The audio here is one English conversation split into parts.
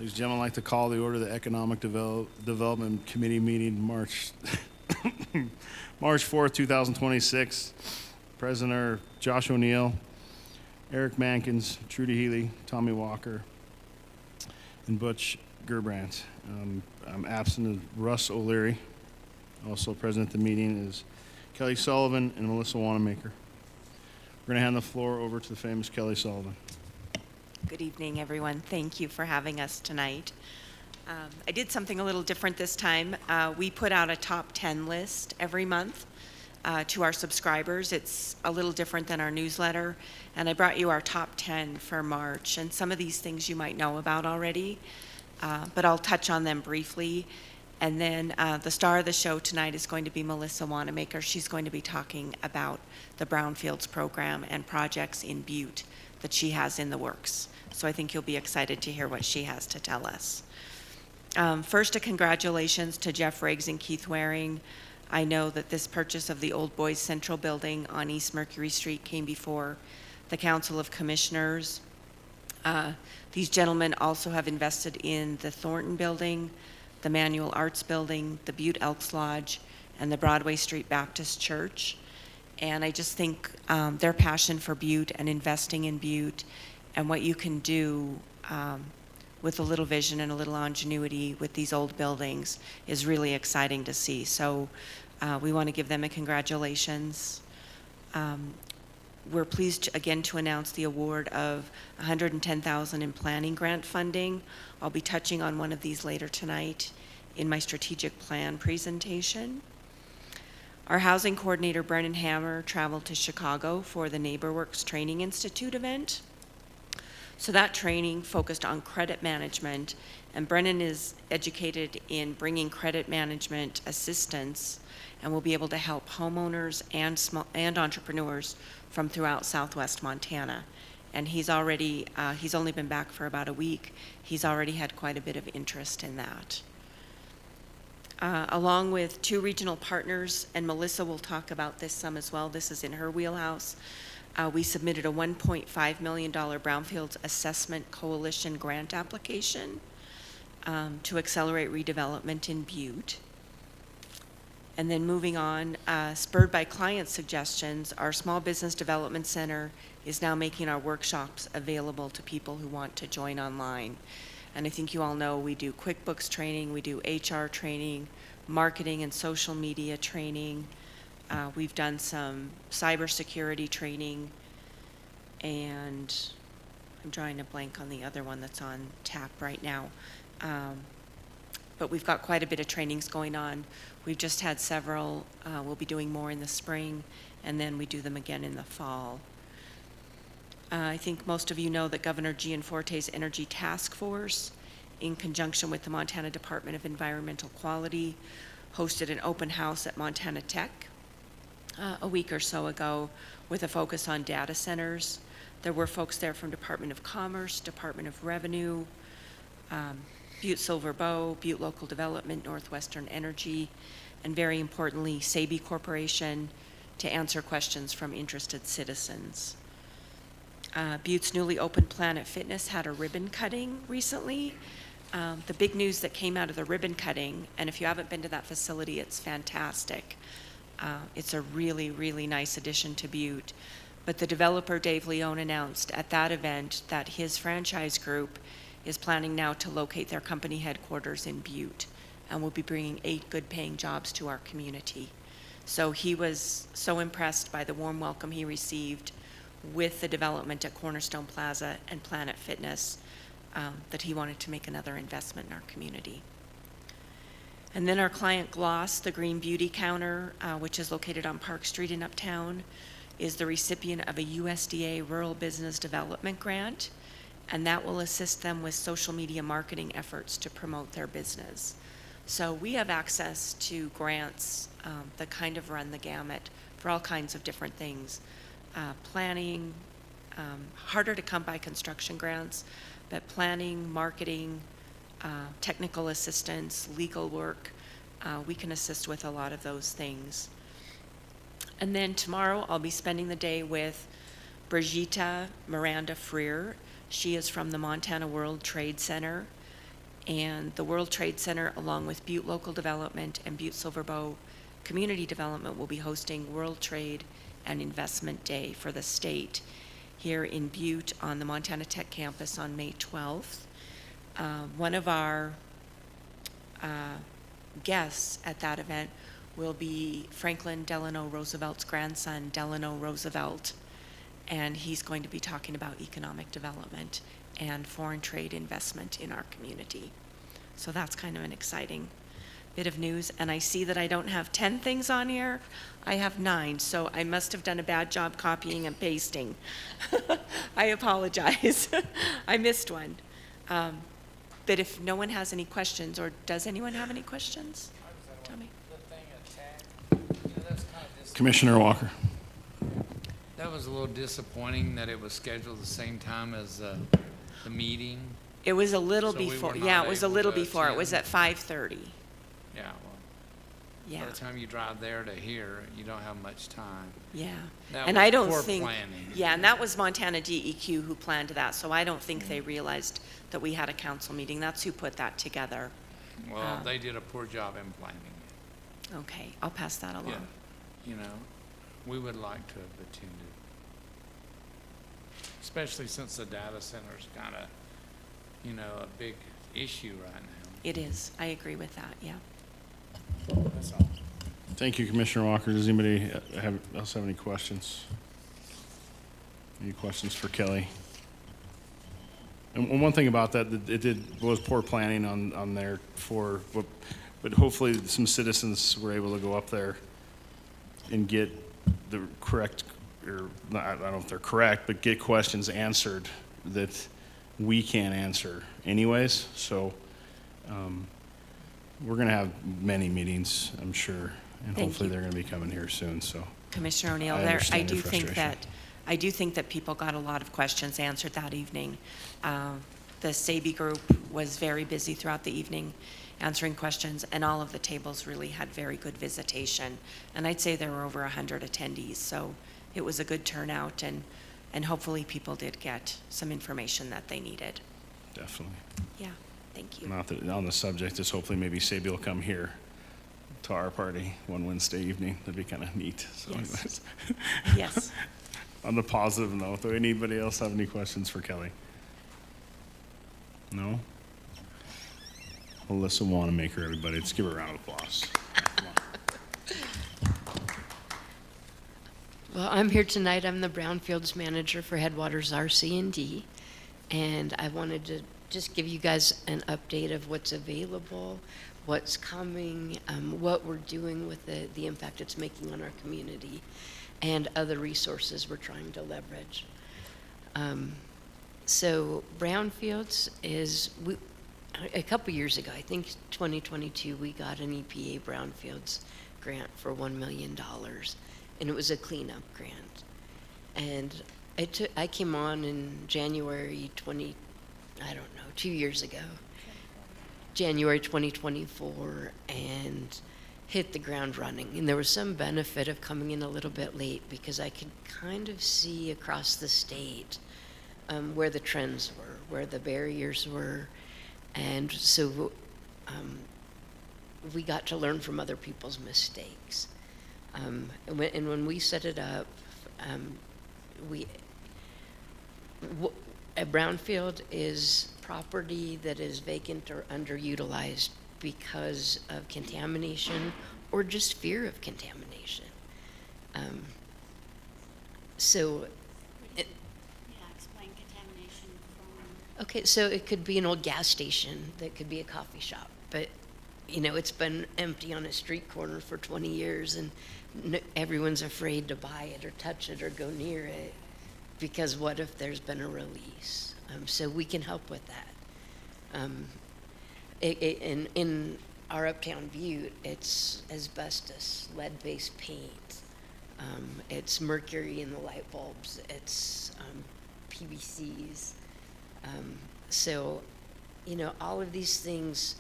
Ladies and gentlemen, I'd like to call the order of the Economic Development Committee meeting March 4th, 2026. President are Josh O'Neill, Eric Mankins, Trudy Healy, Tommy Walker, and Butch Gerbrandt. I'm absent of Russ O'Leary. Also present at the meeting is Kelly Sullivan and Melissa Wanamaker. We're going to hand the floor over to the famous Kelly Sullivan. Good evening, everyone. Thank you for having us tonight. I did something a little different this time. We put out a top 10 list every month to our subscribers. It's a little different than our newsletter, and I brought you our top 10 for March. And some of these things you might know about already, but I'll touch on them briefly. And then the star of the show tonight is going to be Melissa Wanamaker. She's going to be talking about the Brownfields program and projects in Butte that she has in the works. So I think you'll be excited to hear what she has to tell us. First, a congratulations to Jeff Riggs and Keith Waring. I know that this purchase of the Old Boys Central building on East Mercury Street came before the Council of Commissioners. These gentlemen also have invested in the Thornton building, the Manual Arts building, the Butte Elks Lodge, and the Broadway Street Baptist Church. And I just think their passion for Butte and investing in Butte and what you can do with a little vision and a little ingenuity with these old buildings is really exciting to see. So we want to give them a congratulations. We're pleased again to announce the award of $110,000 in planning grant funding. I'll be touching on one of these later tonight in my strategic plan presentation. Our housing coordinator, Brennan Hammer, traveled to Chicago for the NeighborWorks Training Institute event. So that training focused on credit management, and Brennan is educated in bringing credit management assistance and will be able to help homeowners and entrepreneurs from throughout Southwest Montana. And he's only been back for about a week. He's already had quite a bit of interest in that. Along with two regional partners, and Melissa will talk about this some as well, this is in her wheelhouse, we submitted a $1.5 million Brownfields Assessment Coalition grant application to accelerate redevelopment in Butte. And then moving on, spurred by client suggestions, our Small Business Development Center is now making our workshops available to people who want to join online. And I think you all know we do QuickBooks training, we do HR training, marketing and social media training. We've done some cybersecurity training, and I'm drawing a blank on the other one that's on tap right now. But we've got quite a bit of trainings going on. We've just had several. We'll be doing more in the spring, and then we do them again in the fall. I think most of you know that Governor Gianforte's Energy Task Force, in conjunction with the Montana Department of Environmental Quality, hosted an open house at Montana Tech a week or so ago with a focus on data centers. There were folks there from Department of Commerce, Department of Revenue, Butte-Silver Bow, Butte Local Development, Northwestern Energy, and very importantly, Saby Corporation, to answer questions from interested citizens. Butte's newly opened Planet Fitness had a ribbon cutting recently. The big news that came out of the ribbon cutting, and if you haven't been to that facility, it's fantastic. It's a really, really nice addition to Butte. But the developer, Dave Leone, announced at that event that his franchise group is planning now to locate their company headquarters in Butte and will be bringing 8 good-paying jobs to our community. So he was so impressed by the warm welcome he received with the development at Cornerstone Plaza and Planet Fitness that he wanted to make another investment in our community. And then our client Gloss, the Green Beauty Counter, which is located on Park Street in Uptown, is the recipient of a USDA Rural Business Development Grant, and that will assist them with social media marketing efforts to promote their business. So we have access to grants that kind of run the gamut for all kinds of different things. Planning, harder to come by construction grants, but planning, marketing, technical assistance, legal work, we can assist with a lot of those things. And then tomorrow I'll be spending the day with Brigitte Miranda Freer. She is from the Montana World Trade Center, And the World Trade Center, along with Butte Local Development and Butte-Silver Community Development, will be hosting World Trade and Investment Day for the state here in Butte on the Montana Tech campus on May 12th. One of our guests at that event will be Franklin Delano Roosevelt's grandson, Delano Roosevelt, and he's going to be talking about economic development and foreign trade investment in our community. So that's kind of an exciting bit of news. And I see that I don't have 10 things on here. I have 9, so I must have done a bad job copying and pasting. I apologize. I missed one. But if no one has any questions, or does anyone have any questions? Tell me. Commissioner Walker. That was a little disappointing that it was scheduled the same time as the meeting. It was a little So we before. were Yeah, not it was a able little to before. It was at attend. 5:30. Yeah, well, Yeah. by the time you drive there to here, you don't have much time. Yeah. That And was I don't poor think, planning. yeah, and that was Montana DEQ who planned that, so I don't think they realized that we had a council meeting. That's who put that together. Well, they did a poor job in planning it. Okay, I'll pass that Yeah, along. you know, we would like to have attended. Especially since the data center's kind of, a big issue right now. It is. I agree with that, yeah. That's all. Thank you, Commissioner Walker. Does anybody else have any questions? Any questions for Kelly? And one thing about that, was poor planning on there but hopefully some citizens were able to go up there and get the correct, or I don't know if they're correct, but get questions answered that we can't answer anyways. So we're going to have many meetings, I'm sure, and Thank hopefully you. they're going to be coming here soon. So Commissioner O'Neill, I I understand do your think frustration. I do think that people got a lot of questions answered that evening. The SABI group was very busy throughout the evening answering questions, and all of the tables really had very good visitation. And I'd say there were over 100 attendees, so it was a good turnout, and hopefully people did get some information that they needed. definitely. Yeah, thank you. Not that on the subject is hopefully maybe Sabi will come here to our party one Wednesday evening. That'd be kind of neat. So Yes. anyways. Yes. On the positive note, do anybody else have any questions for Kelly? No? Alyssa Wanamaker, everybody. Let's give her a round of applause. Come on. Well, I'm here tonight. I'm the Brownfields manager for Headwaters RC&D, and I wanted to just give you guys an update of what's available, what's coming, what we're doing with the impact it's making on our community, and other resources we're trying to leverage. So Brownfields is, a couple years ago, I think 2022, we got an EPA Brownfields grant for $1 million, and it was a cleanup grant. And I came on in January 2 years ago, January 2024, and hit the ground running. And there was some benefit of coming in a little bit late because I could kind of see across the state where the trends were, where the barriers were. And so we got to learn from other people's mistakes. And when we set it up, a brownfield is property that is vacant or underutilized because of contamination or just fear of contamination. Explain contamination from. Okay, so it could be an old gas station, that could be a coffee shop, but it's been empty on a street corner for 20 years and everyone's afraid to buy it or touch it or go near it because what if there's been a release? So we can help with that. In our Uptown Butte, it's asbestos, lead-based paint, it's mercury in the light bulbs, it's PVCs. So, all of these things,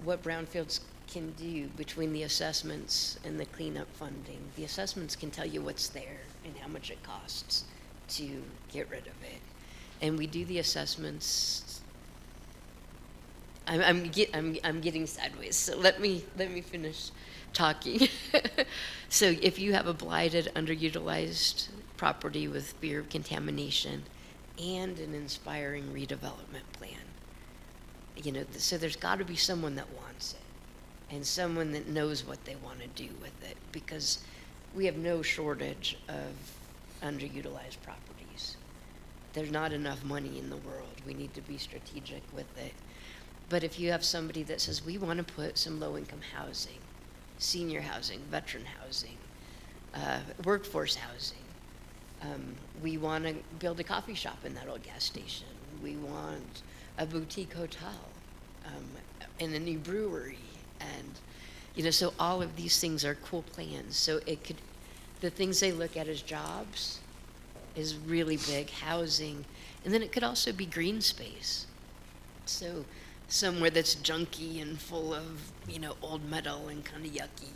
what Brownfields can do between the assessments and the cleanup funding, the assessments can tell you what's there and how much it costs to get rid of it. And we do the assessments I'm getting sideways, so let me finish talking. So if you have a blighted, underutilized property with fear of contamination and an inspiring redevelopment plan, so there's got to be someone that wants it and someone that knows what they want to do with it, because we have no shortage of underutilized properties. There's not enough money in the world. We need to be strategic with it. But if you have somebody that says, we want to put some low-income housing, senior housing, veteran housing, workforce housing, we want to build a coffee shop in that old gas station, we want a boutique hotel, and a new brewery, and so all of these things are cool plans. So the things they look at as jobs is really big, housing, and then it could also be green space. So somewhere that's junky and full of, old metal and kind of yucky,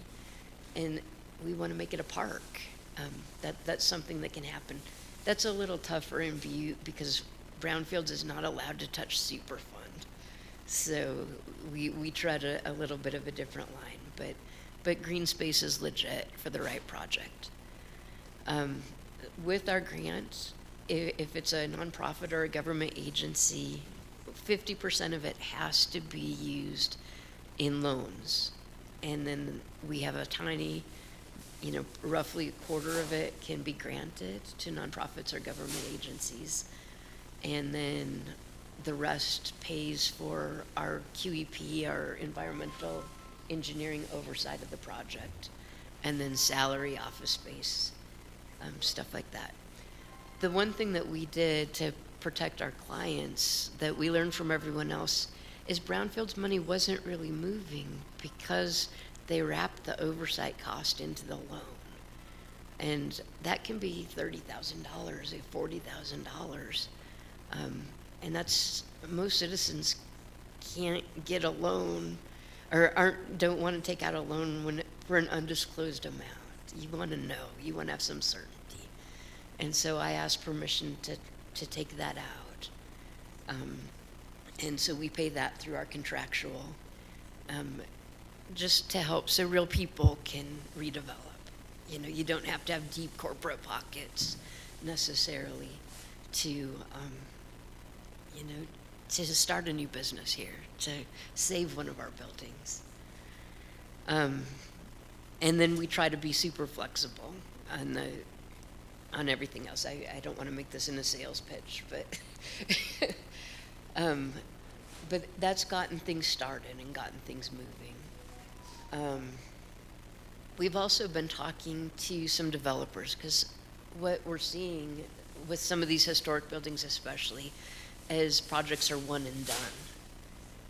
and we want to make it a park. That's something that can happen. That's a little tougher in Butte because Brownfields is not allowed to touch Superfund. So we tread a little bit of a different line, but green space is legit for the right project. With our grants, if it's a nonprofit or a government agency, 50% of it has to be used in loans. And then we have a tiny, roughly a quarter of it can be granted to nonprofits or government agencies. And then the rest pays for our QEP, our environmental engineering oversight of the project, and then salary, office space, stuff like that. The one thing that we did to protect our clients that we learned from everyone else is Brownfield's money wasn't really moving because they wrapped the oversight cost into the loan. And that can be $30,000 or $40,000. And that's, most citizens can't get a loan or don't want to take out a loan for an undisclosed amount. You want to know, you want to have some certainty. And so I asked permission to take that out. And so we pay that through our contractual, just to help so real people can redevelop. You don't have to have deep corporate pockets necessarily to start a new business here, to save one of our buildings. And then we try to be super flexible on everything else. I don't want to make this in a sales pitch, but that's gotten things started and gotten things moving. We've also been talking to some developers, because what we're seeing with some of these historic buildings especially is projects are one and done.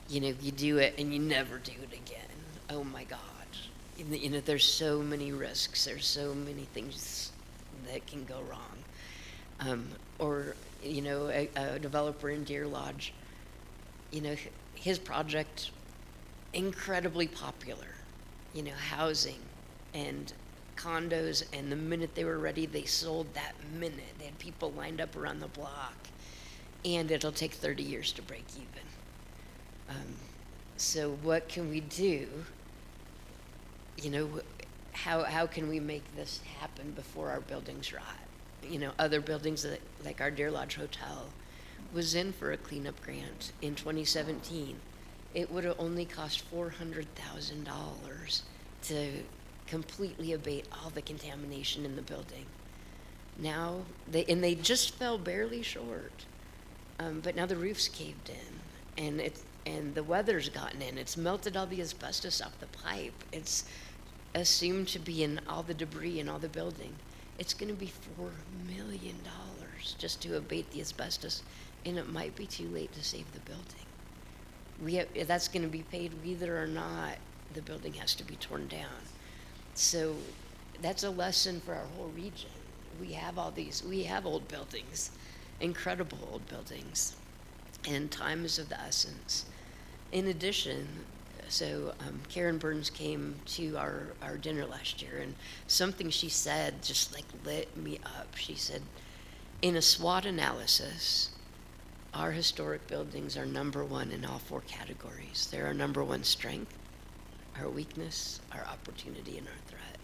You do it and you never do it again. Oh my God. There's so many risks. There's so many things that can go wrong. Or a developer in Deer Lodge, his project, incredibly popular, housing and condos, and the minute they were ready, they sold that minute. They had people lined up around the block, and it'll take 30 years to break even. So what can we do? How can we make this happen before our buildings rot? Other buildings that, like our Deer Lodge Hotel, was in for a cleanup grant in 2017. It would have only cost $400,000 to completely abate all the contamination in the building. Now, they just fell barely short, but now the roof's caved in, and the weather's gotten in. It's melted all the asbestos off the pipe. It's assumed to be in all the debris in all the building. It's going to be $4 million just to abate the asbestos, and it might be too late to save the building. That's going to be paid whether or not the building has to be torn down. So that's a lesson for our whole region. We have old buildings, incredible old buildings, and time is of the essence. In addition, Karen Burns came to our dinner last year, and something she said just lit me up. She said, in a SWOT analysis, our historic buildings are number one in all four categories. They're our number one strength, our weakness, our opportunity, and our threat.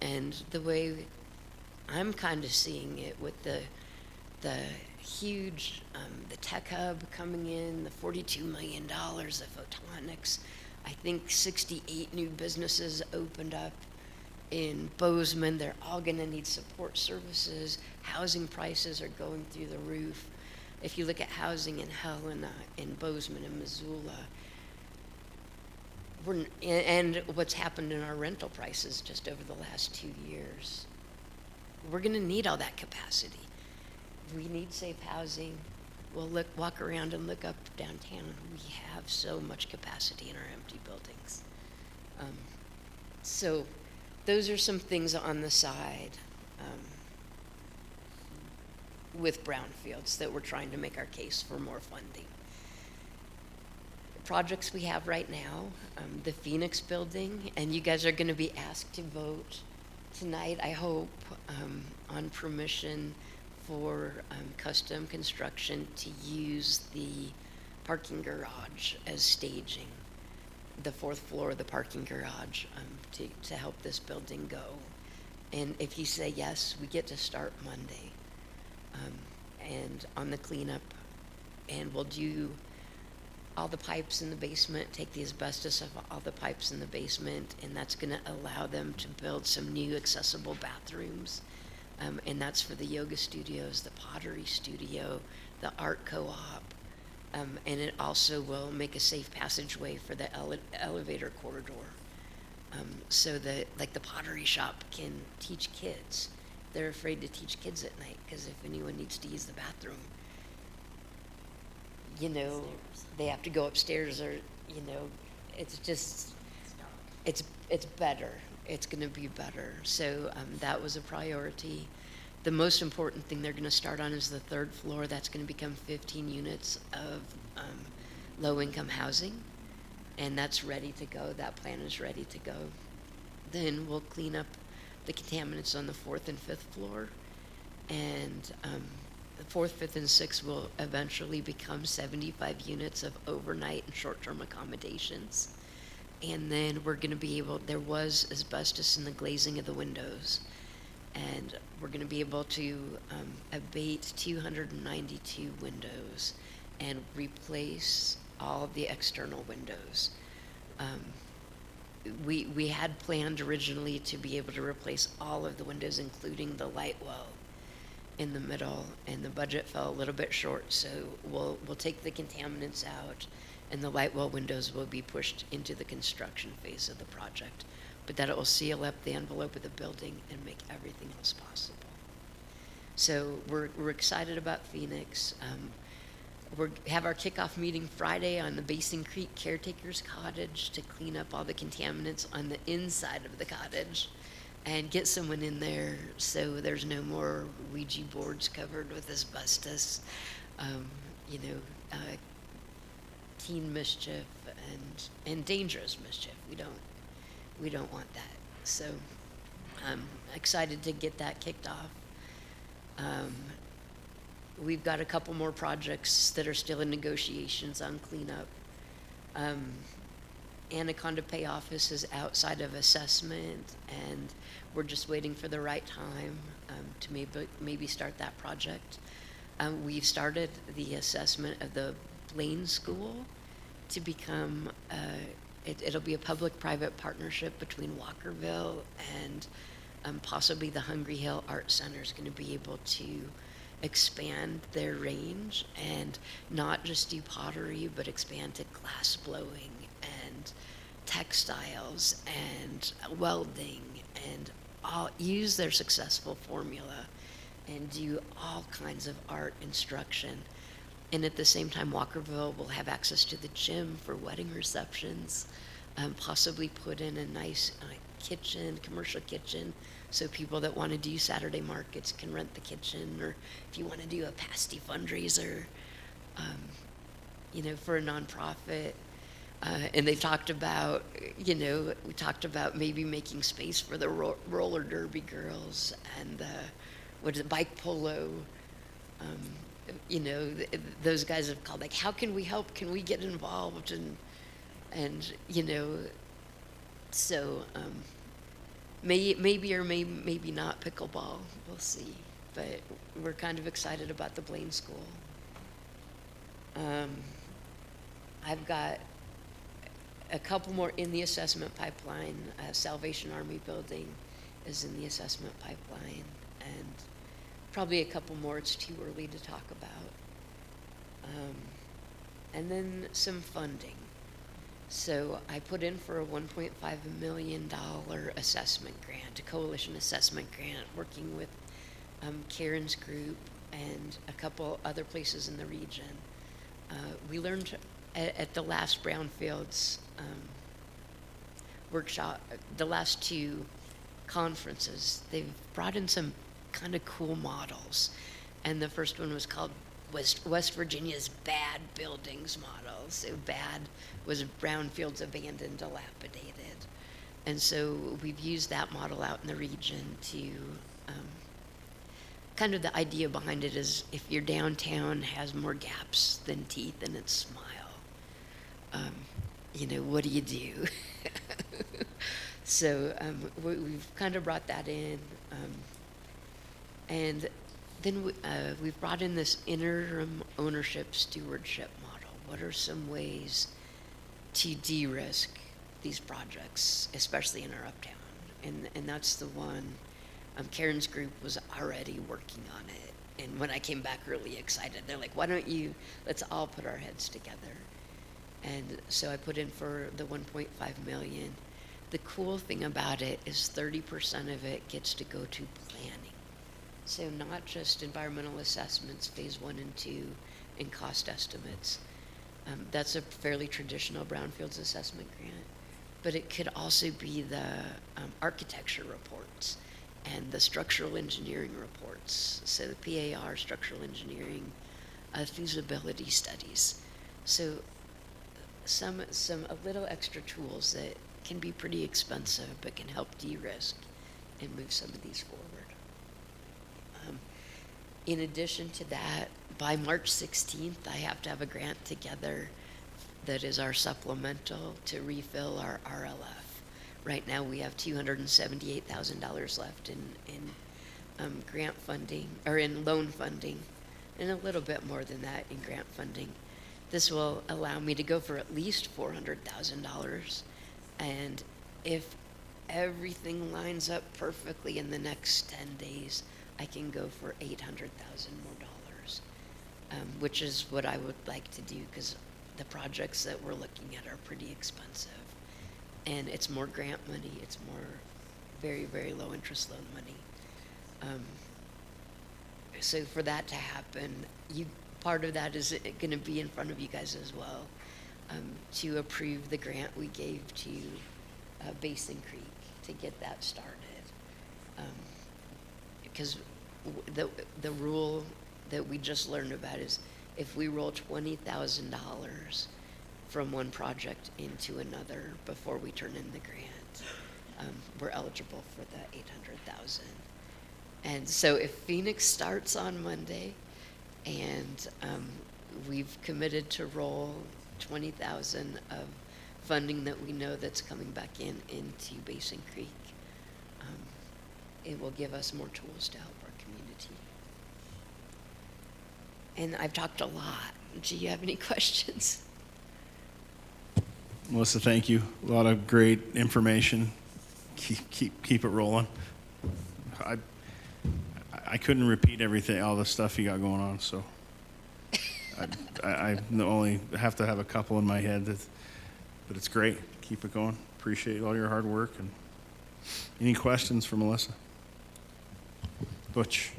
And the way I'm kind of seeing it with the huge, the tech hub coming in, the $42 million of photonics, I think 68 new businesses opened up in Bozeman. They're all going to need support services. Housing prices are going through the roof. If you look at housing in Helena, in Bozeman, in Missoula, and what's happened in our rental prices just over the last 2 years, we're going to need all that capacity. We need safe housing. We'll walk around and look up downtown. We have so much capacity in our empty buildings. So those are some things on the side with brownfields that we're trying to make our case for more funding. The projects we have right now, the Phoenix building, and you guys are going to be asked to vote tonight, I hope, on permission for custom construction to use the parking garage as staging, the fourth floor of the parking garage, to help this building go. And if you say yes, we get to start Monday. And on the cleanup, and we'll do all the pipes in the basement, take the asbestos of all the pipes in the basement, and that's going to allow them to build some new accessible bathrooms. And that's for the yoga studios, the pottery studio, the art co-op, and it also will make a safe passageway for the elevator corridor, so that, like, the pottery shop can teach kids. They're afraid to teach kids at night because if anyone needs to use the bathroom, they have to go upstairs, or it's just it's better. It's going to be better. So that was a priority. The most important thing they're going to start on is the third floor. That's going to become 15 units of low-income housing, and that's ready to go. That plan is ready to go. Then we'll clean up the contaminants on the fourth and fifth floor, and the fourth, fifth, and sixth will eventually become 75 units of overnight and short-term accommodations. And then we're going to be able, there was asbestos in the glazing of the windows, and we're going to be able to abate 292 windows and replace all of the external windows. We had planned originally to be able to replace all of the windows, including the light well in the middle, and the budget fell a little bit short, so we'll take the contaminants out, and the light well windows will be pushed into the construction phase of the project. But that it will seal up the envelope of the building and make everything else possible. So we're excited about Phoenix. We have our kickoff meeting Friday on the Basin Creek Caretaker's Cottage to clean up all the contaminants on the inside of the cottage and get someone in there so there's no more Ouija boards covered with asbestos, teen mischief and dangerous mischief. We don't want that. So I'm excited to get that kicked off. We've got a couple more projects that are still in negotiations on cleanup. Anaconda Pay Office is outside of assessment, and we're just waiting for the right time to maybe start that project. We've started the assessment of the Blaine School to become, it'll be a public-private partnership between Walkerville and possibly the Hungry Hill Art Center is going to be able to expand their range and not just do pottery, but expand to glass blowing and textiles and welding, and use their successful formula and do all kinds of art instruction. And at the same time, Walkerville will have access to the gym for wedding receptions, possibly put in a nice kitchen, commercial kitchen, so people that want to do Saturday markets can rent the kitchen, or if you want to do a pasty fundraiser, for a nonprofit. And they've talked about, we talked about maybe making space for the roller derby girls and bike polo. those guys have called like, how can we help? Can we get involved? And so maybe or maybe not pickleball. We'll see. But we're kind of excited about the Blaine School. I've got a couple more in the assessment pipeline. Salvation Army building is in the assessment pipeline, and probably a couple more it's too early to talk about. And then some funding. So I put in for a $1.5 million assessment grant, a coalition assessment grant, working with Karen's group and a couple other places in the region. We learned at the last Brownfields workshop, the last two conferences, they've brought in some kind of cool models. And the first one was called West Virginia's Bad Buildings Model. So bad was brownfields, abandoned, dilapidated. And so we've used that model out in the region to, kind of the idea behind it is if your downtown has more gaps than teeth in its smile, what do you do? So we've kind of brought that in. And then we've brought in this interim ownership stewardship model. What are some ways to de-risk these projects, especially in our uptown? And that's the one, Karen's group was already working on it. And when I came back really excited, they're like, let's all put our heads together. And so I put in for the 1.5 million. The cool thing about it is 30% of it gets to go to planning. So not just environmental assessments, phase 1 and 2, and cost estimates. That's a fairly traditional brownfields assessment grant. But it could also be the architecture reports and the structural engineering reports. So the PAR, structural engineering, feasibility studies. So a little extra tools that can be pretty expensive but can help de-risk and move some of these forward. In addition to that, by March 16th, I have to have a grant together that is our supplemental to refill our RLF. Right now we have $278,000 left in grant funding, or in loan funding, and a little bit more than that in grant funding. This will allow me to go for at least $400,000, and if everything lines up perfectly in the next 10 days, I can go for $800,000 more, which is what I would like to do, because the projects that we're looking at are pretty expensive. And it's more grant money, it's more very, very low interest loan money. So for that to happen, part of that is going to be in front of you guys as well, to approve the grant we gave to Basin Creek to get that started. Because the rule that we just learned about is if we roll $20,000 from one project into another before we turn in the grant, we're eligible for the $800,000. And so if Phoenix starts on Monday, and we've committed to roll $20,000 of funding that we know that's coming back into Basin Creek, it will give us more tools to help our community. And I've talked a lot. Do you have any questions? Melissa, thank you. A lot of great information. Keep it rolling. I couldn't repeat everything, all the stuff you got going on, so I only have to have a couple in my head, but it's great. Keep it going. Appreciate all your hard work. And any questions for Melissa? Butch.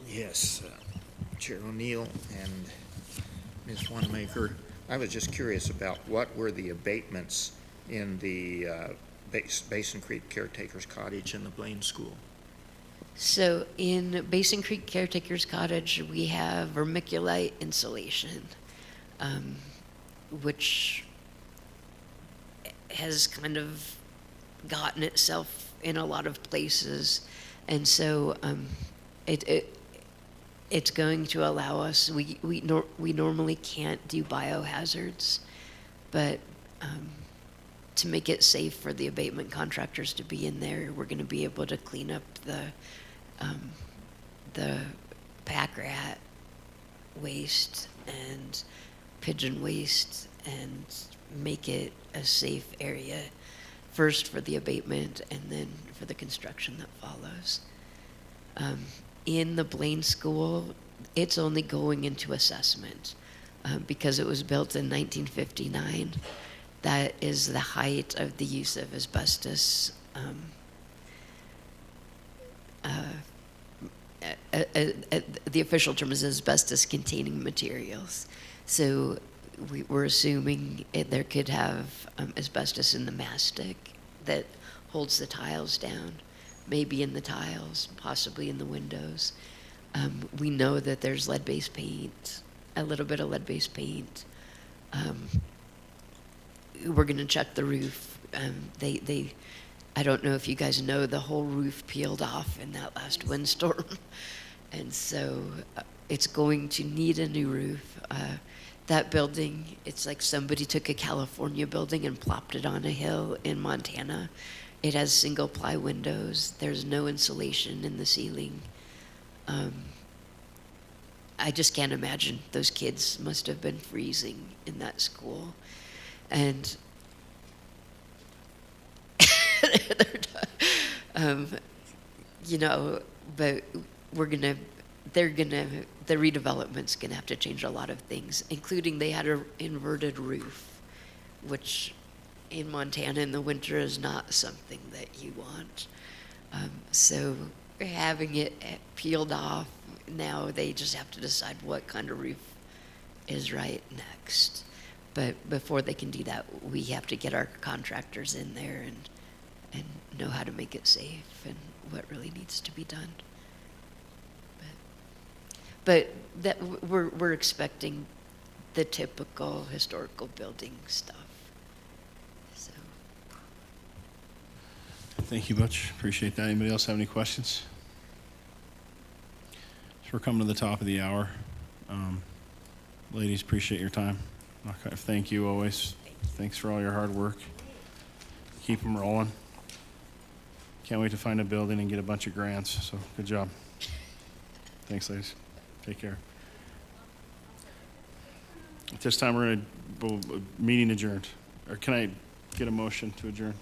Yes, Chair O'Neill and Ms. Wanamaker, I was just curious about what were the abatements in the Basin Creek Caretaker's Cottage and the Blaine School? So in Basin Creek Caretaker's Cottage, we have vermiculite insulation, which has kind of gotten itself in a lot of places. And so it's going to allow us, we normally can't do biohazards, but to make it safe for the abatement contractors to be in there, we're gonna be able to clean up the pack rat waste and pigeon waste and make it a safe area, first for the abatement and then for the construction that follows. In the Blaine School, it's only going into assessment because it was built in 1959. That is the height of the use of asbestos. The official term is asbestos-containing materials. So we're assuming there could have asbestos in the mastic that holds the tiles down, maybe in the tiles, possibly in the windows. We know that there's lead-based paint, a little bit of lead-based paint. We're going to check the roof. I don't know if you guys know, the whole roof peeled off in that last windstorm. And so it's going to need a new roof. That building, it's like somebody took a California building and plopped it on a hill in Montana. It has single ply windows. There's no insulation in the ceiling. I just can't imagine. Those kids must have been freezing in that school. And but the redevelopment's gonna have to change a lot of things, including they had an inverted roof, which in Montana in the winter is not something that you want. So having it peeled off, now they just have to decide what kind of roof is right next. But before they can do that, we have to get our contractors in there and know how to make it safe and what really needs to be done. But that we're expecting the typical historical building stuff. So. Thank you, Butch. Appreciate that. Anybody else have any questions? So we're coming to the top of the hour. Ladies, appreciate your time. Thank you always. Thanks for all your hard work. Keep them rolling. Can't wait to find a building and get a bunch of grants. So good job. Thanks, ladies. Take care. At this time, we're going to meeting adjourned. Or can I get a motion to adjourn?